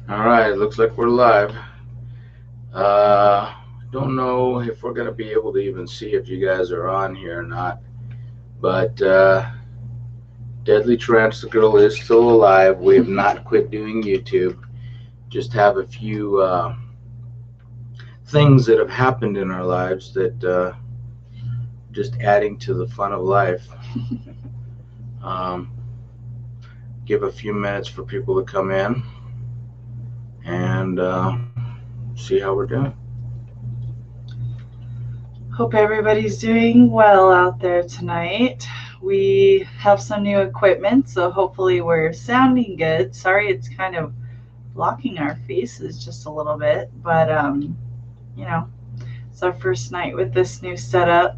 All right, looks like we're live. Don't know if we're gonna be able to even see if you guys are on here or not, but Deadly Tarantula Girl is still alive. We have not quit doing YouTube. Just have a few things that have happened in our lives that just adding to the fun of life. Um, give a few minutes for people to come in and see how we're doing. Hope everybody's doing well out there tonight. We have some new equipment, so hopefully we're sounding good. Sorry it's kind of blocking our faces just a little bit, but you know, it's our first night with this new setup.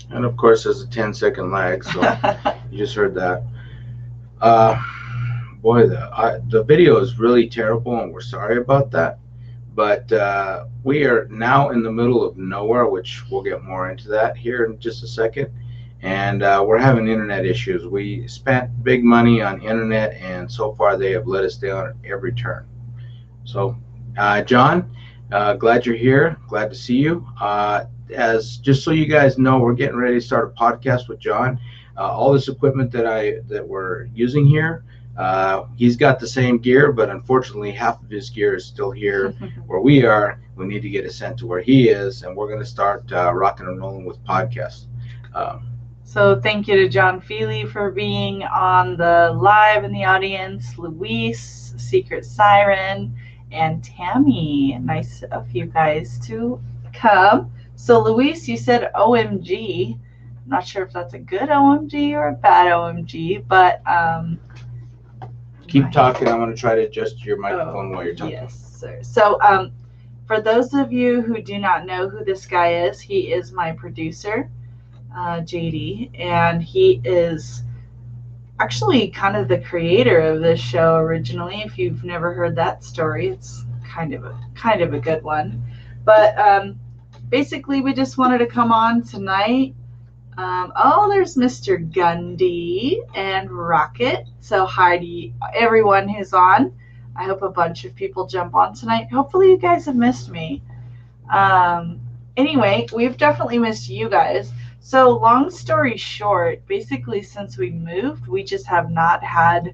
And of course, there's a 10-second lag, so you just heard that. Uh, Boy, the video is really terrible, and we're sorry about that. But we are now in the middle of nowhere, which we'll get more into that here in just a second. And we're having internet issues. We spent big money on internet, and so far they have let us down at every turn. So, John, glad you're here. Glad to see you. As just so you guys know, we're getting ready to start a podcast with John. All this equipment that we're using here, he's got the same gear, but unfortunately, half of his gear is still here where we are. We need to get it sent to where he is, and we're going to start rocking and rolling with podcasts. Um, So thank you to John Feely for being on the live in the audience, Luis, Secret Siren, and Tammy. Nice of you guys to come. So Luis, you said OMG. I'm not sure if that's a good OMG or a bad OMG, but keep talking. I'm going to try to adjust your microphone while you're talking. Yes, sir. So for those of you who do not know who this guy is, he is my producer. JD, and he is actually kind of the creator of this show originally. If you've never heard that story, it's kind of a good one. But basically, we just wanted to come on tonight. Oh, there's Mr. Gundy and Rocket. So hi to everyone who's on. I hope a bunch of people jump on tonight. Hopefully, you guys have missed me. Anyway, we've definitely missed you guys. So long story short, basically since we moved, we just have not had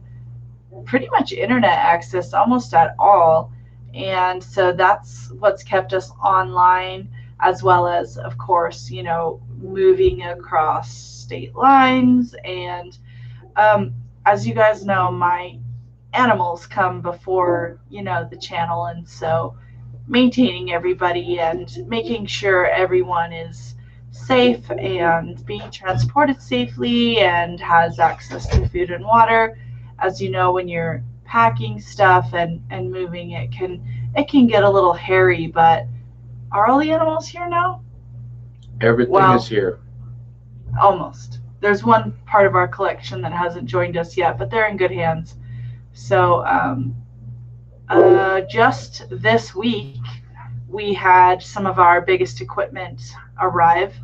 pretty much internet access almost at all. And so that's what's kept us online, as well as, of course, moving across state lines. And as you guys know, my animals come before, the channel. And so maintaining everybody and making sure everyone is safe and being transported safely and has access to food and water. As you know, when you're packing stuff and moving, it can get a little hairy. But are all the animals here now? Everything is here. Almost. There's one part of our collection that hasn't joined us yet, but they're in good hands. So just this week, we had some of our biggest equipment arrive.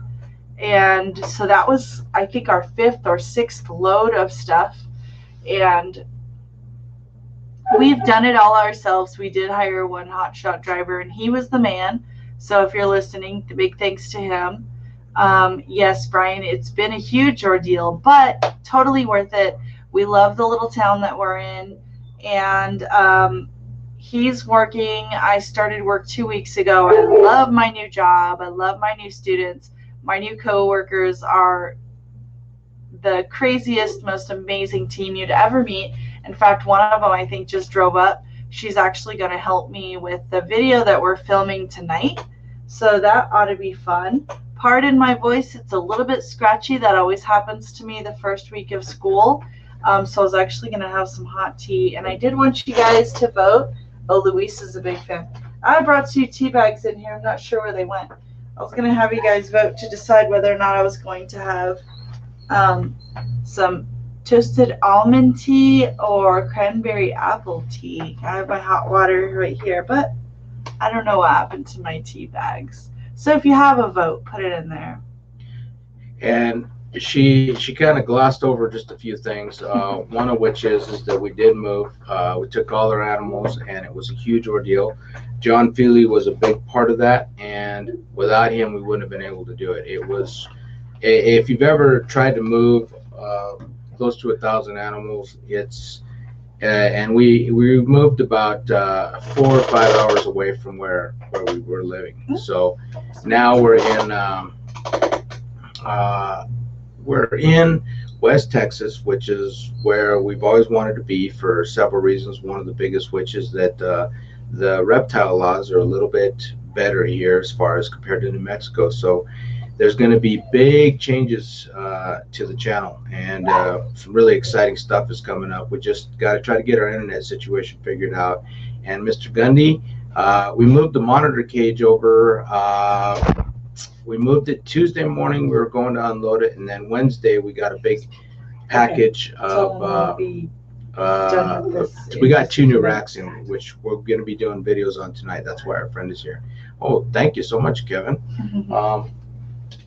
And so that was, I think, our 5th or 6th load of stuff. And we've done it all ourselves. We did hire one hotshot driver, and he was the man. So if you're listening, big thanks to him. Yes, Brian, it's been a huge ordeal, but totally worth it. We love the little town that we're in. And he's working. I started work 2 weeks ago. I love my new job. I love my new students. My new coworkers are the craziest, most amazing team you'd ever meet. In fact, one of them I think just drove up. She's actually going to help me with the video that we're filming tonight. So that ought to be fun. Pardon my voice. It's a little bit scratchy. That always happens to me the first week of school. So I was actually going to have some hot tea. And I did want you guys to vote. Oh, Luis is a big fan. I brought 2 tea bags in here. I'm not sure where they went. I was going to have you guys vote to decide whether or not I was going to have some toasted almond tea or cranberry apple tea. I have my hot water right here, but I don't know what happened to my tea bags. So if you have a vote, put it in there. And she kind of glossed over just a few things. One of which is that we did move. We took all our animals, and it was a huge ordeal. John Feely was a big part of that, and without him, we wouldn't have been able to do it. It was, if you've ever tried to move close to 1,000 animals, it's and we moved about 4 or 5 hours away from where we were living. So now we're in West Texas, which is where we've always wanted to be for several reasons. One of the biggest, which is that the reptile laws are a little bit better here as far as compared to New Mexico. So there's going to be big changes to the channel, and some really exciting stuff is coming up. We just got to try to get our internet situation figured out. And Mr. Gundy, we moved the monitor cage over. We moved it Tuesday morning. We were going to unload it, and then Wednesday we got a big package of. We got 2 new racks in, which we're going to be doing videos on tonight. That's why our friend is here. Oh, thank you so much, Kevin.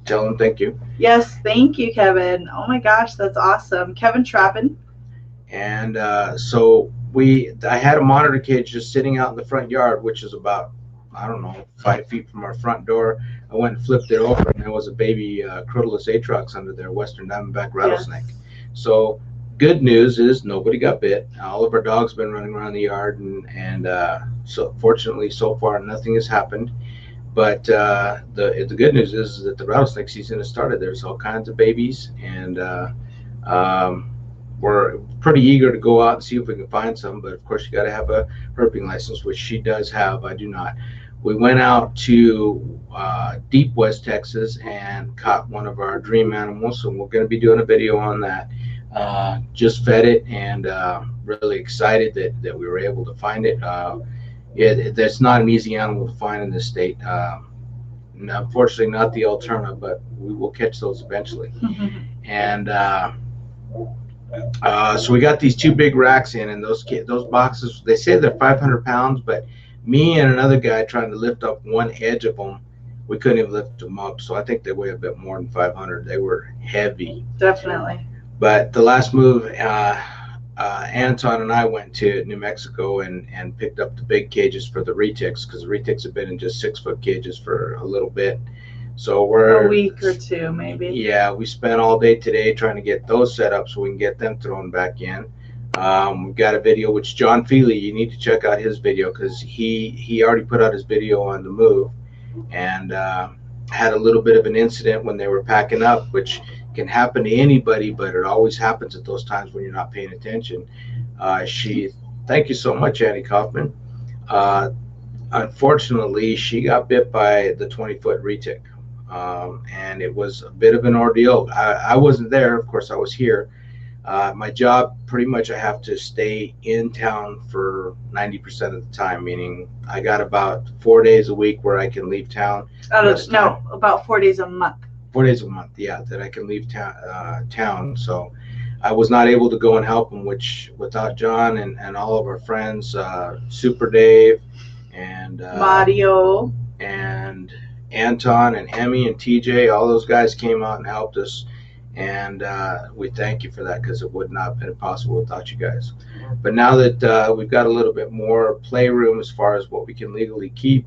Tell him thank you. Yes, thank you, Kevin. Oh my gosh, that's awesome. Kevin Trappin. And so I had a monitor cage just sitting out in the front yard, which is about, I don't know, 5 feet from our front door. I went and flipped it over, and there was a baby Crotalus atrox under there, Western Diamondback rattlesnake. Yes. So good news is nobody got bit. All of our dogs have been running around the yard, and so fortunately so far nothing has happened. But the good news is that the rattlesnake season has started. There's all kinds of babies, and we're pretty eager to go out and see if we can find some. But of course, you got to have a herping license, which she does have. I do not. We went out to deep West Texas and caught one of our dream animals, so we're going to be doing a video on that. Just fed it, and really excited that we were able to find it. That's not an easy animal to find in this state. Unfortunately, not the alternative, but we will catch those eventually. And so we got these 2 big racks in, and those boxes, they say they're 500 pounds, but me and another guy trying to lift up one edge of them, we couldn't even lift them up. So I think they weigh a bit more than 500. They were heavy. Definitely. But the last move, Anton and I went to New Mexico and picked up the big cages for the retics, because the retics have been in just 6-foot cages for a little bit. So we're a week or 2 maybe. Yeah, we spent all day today trying to get those set up so we can get them thrown back in. We've got a video, which John Feely, you need to check out his video, because he already put out his video on the move, and had a little bit of an incident when they were packing up, which can happen to anybody, but it always happens at those times when you're not paying attention. Thank you so much, Annie Kaufman. Unfortunately, she got bit by the 20-foot retic, and it was a bit of an ordeal. I wasn't there, of course. I was here. My job, pretty much, I have to stay in town for 90% of the time, meaning I got about 4 days a week where I can leave town. No, about 4 days a month. 4 days a month, yeah, that I can leave town. So I was not able to go and help them, which without John and all of our friends, Super Dave and Mario and Anton and Emmy and TJ, all those guys came out and helped us. And we thank you for that, because it would not have been possible without you guys. But now that we've got a little bit more playroom as far as what we can legally keep,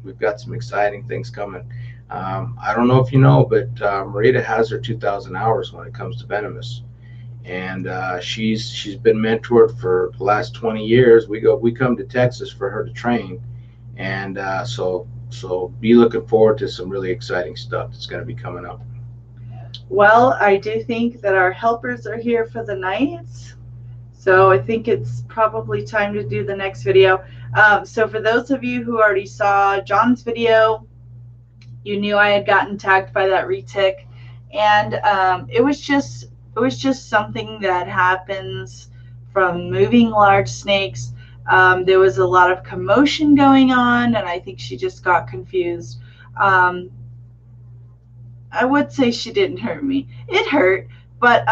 we've got some exciting things coming. I don't know if you know, but Marita has her 2,000 hours when it comes to venomous, and she's been mentored for the last 20 years. We come to Texas for her to train, and so be looking forward to some really exciting stuff that's going to be coming up. Well, I do think that our helpers are here for the night, so I think it's probably time to do the next video. So for those of you who already saw John's video, you knew I had gotten tagged by that retic, and it was just something that happens from moving large snakes. There was a lot of commotion going on, and I think she just got confused. I would say she didn't hurt me. It hurt, but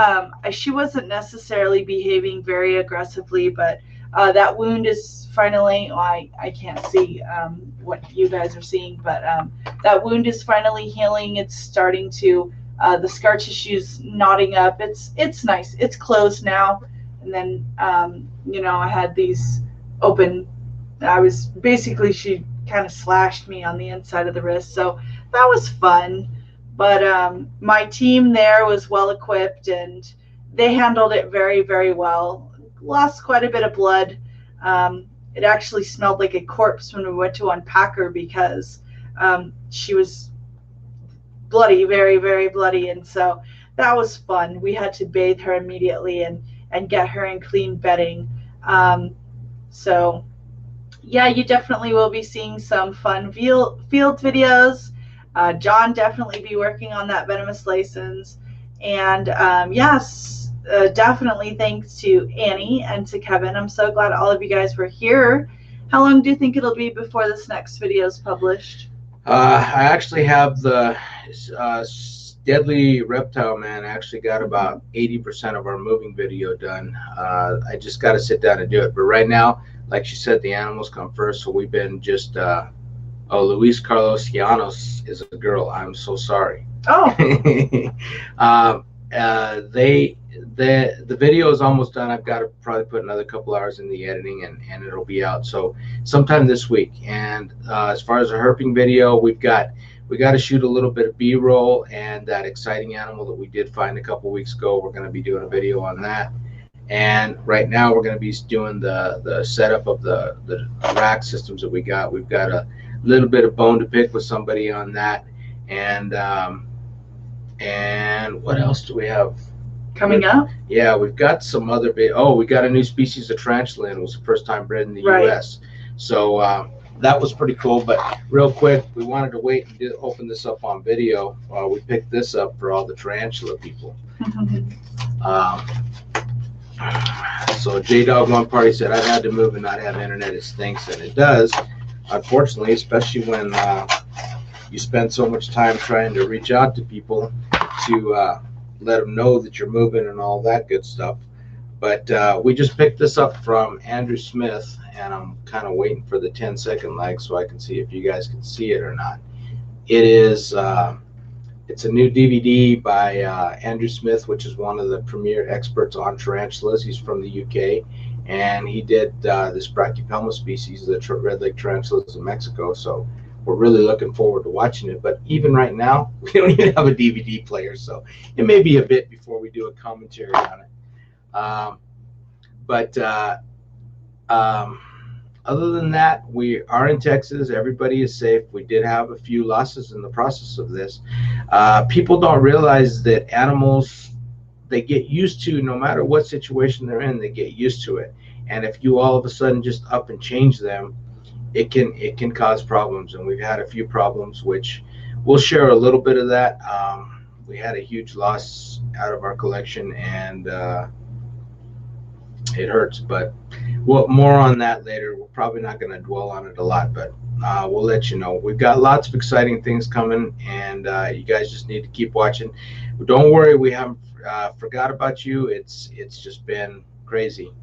she wasn't necessarily behaving very aggressively. But that wound is finally, well, I can't see what you guys are seeing, but that wound is finally healing. It's starting to The scar tissue's knotting up. It's nice. It's closed now. And then I had these open. I was basically, she kind of slashed me on the inside of the wrist, so that was fun. But my team there was well equipped, and they handled it very, very well. Lost quite a bit of blood. It actually smelled like a corpse when we went to unpack her, because she was bloody, very, very bloody. And so that was fun. We had to bathe her immediately and get her in clean bedding. So yeah, you definitely will be seeing some fun field videos. John definitely be working on that venomous license. And yes, definitely thanks to Annie and to Kevin. I'm so glad all of you guys were here. How long do you think it'll be before this next video is published? I actually have the Deadly Reptile Man. I actually got about 80% of our moving video done. I just got to sit down and do it. But right now, like she said, the animals come first. So we've been just, Luis Carlos Llanos is a girl. I'm so sorry. Oh. The video is almost done. I've got to probably put another couple hours in the editing, and it'll be out. So sometime this week. And as far as the herping video, we got to shoot a little bit of B-roll, and that exciting animal that we did find a couple weeks ago, we're going to be doing a video on that. And right now we're going to be doing the setup of the rack systems that we got. We've got a little bit of bone to pick with somebody on that. And what else do we have coming up? Yeah, we've got some other we got a new species of tarantula, and it was the first time bred in the US. So that was pretty cool. But real quick, we wanted to wait and open this up on video while we picked this up for all the tarantula people. So J-Dog One Party said, I've had to move and not have internet. It stinks, and it does, unfortunately, especially when you spend so much time trying to reach out to people to let them know that you're moving and all that good stuff. But we just picked this up from Andrew Smith, and I'm kind of waiting for the 10-second lag so I can see if you guys can see it or not. It is it's a new DVD by Andrew Smith, which is one of the premier experts on tarantulas. He's from the UK, and he did this Brachypelma species, the red leg tarantulas in Mexico. So we're really looking forward to watching it. But even right now, we don't even have a DVD player, so it may be a bit before we do a commentary on it. Other than that, we are in Texas. Everybody is safe. We did have a few losses in the process of this. People don't realize that animals, they get used to, no matter what situation they're in, they get used to it. And if you all of a sudden just up and change them, it can cause problems. And we've had a few problems, which we'll share a little bit of that. We had a huge loss out of our collection, and it hurts, but more on that later. We're probably not going to dwell on it a lot, but we'll let you know. We've got lots of exciting things coming, and you guys just need to keep watching. But don't worry, we haven't forgot about you. It's just been crazy.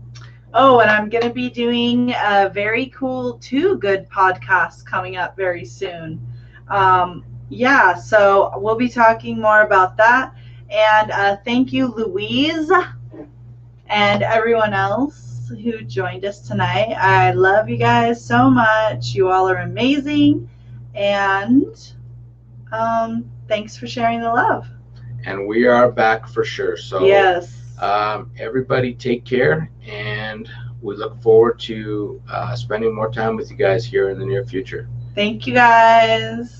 Oh, and I'm going to be doing a very cool Too Good podcast coming up very soon. Yeah, so we'll be talking more about that. And thank you, Louise, and everyone else who joined us tonight. I love you guys so much. You all are amazing. And thanks for sharing the love. And we are back for sure. So yes. Everybody take care, and we look forward to spending more time with you guys here in the near future. Thank you, guys.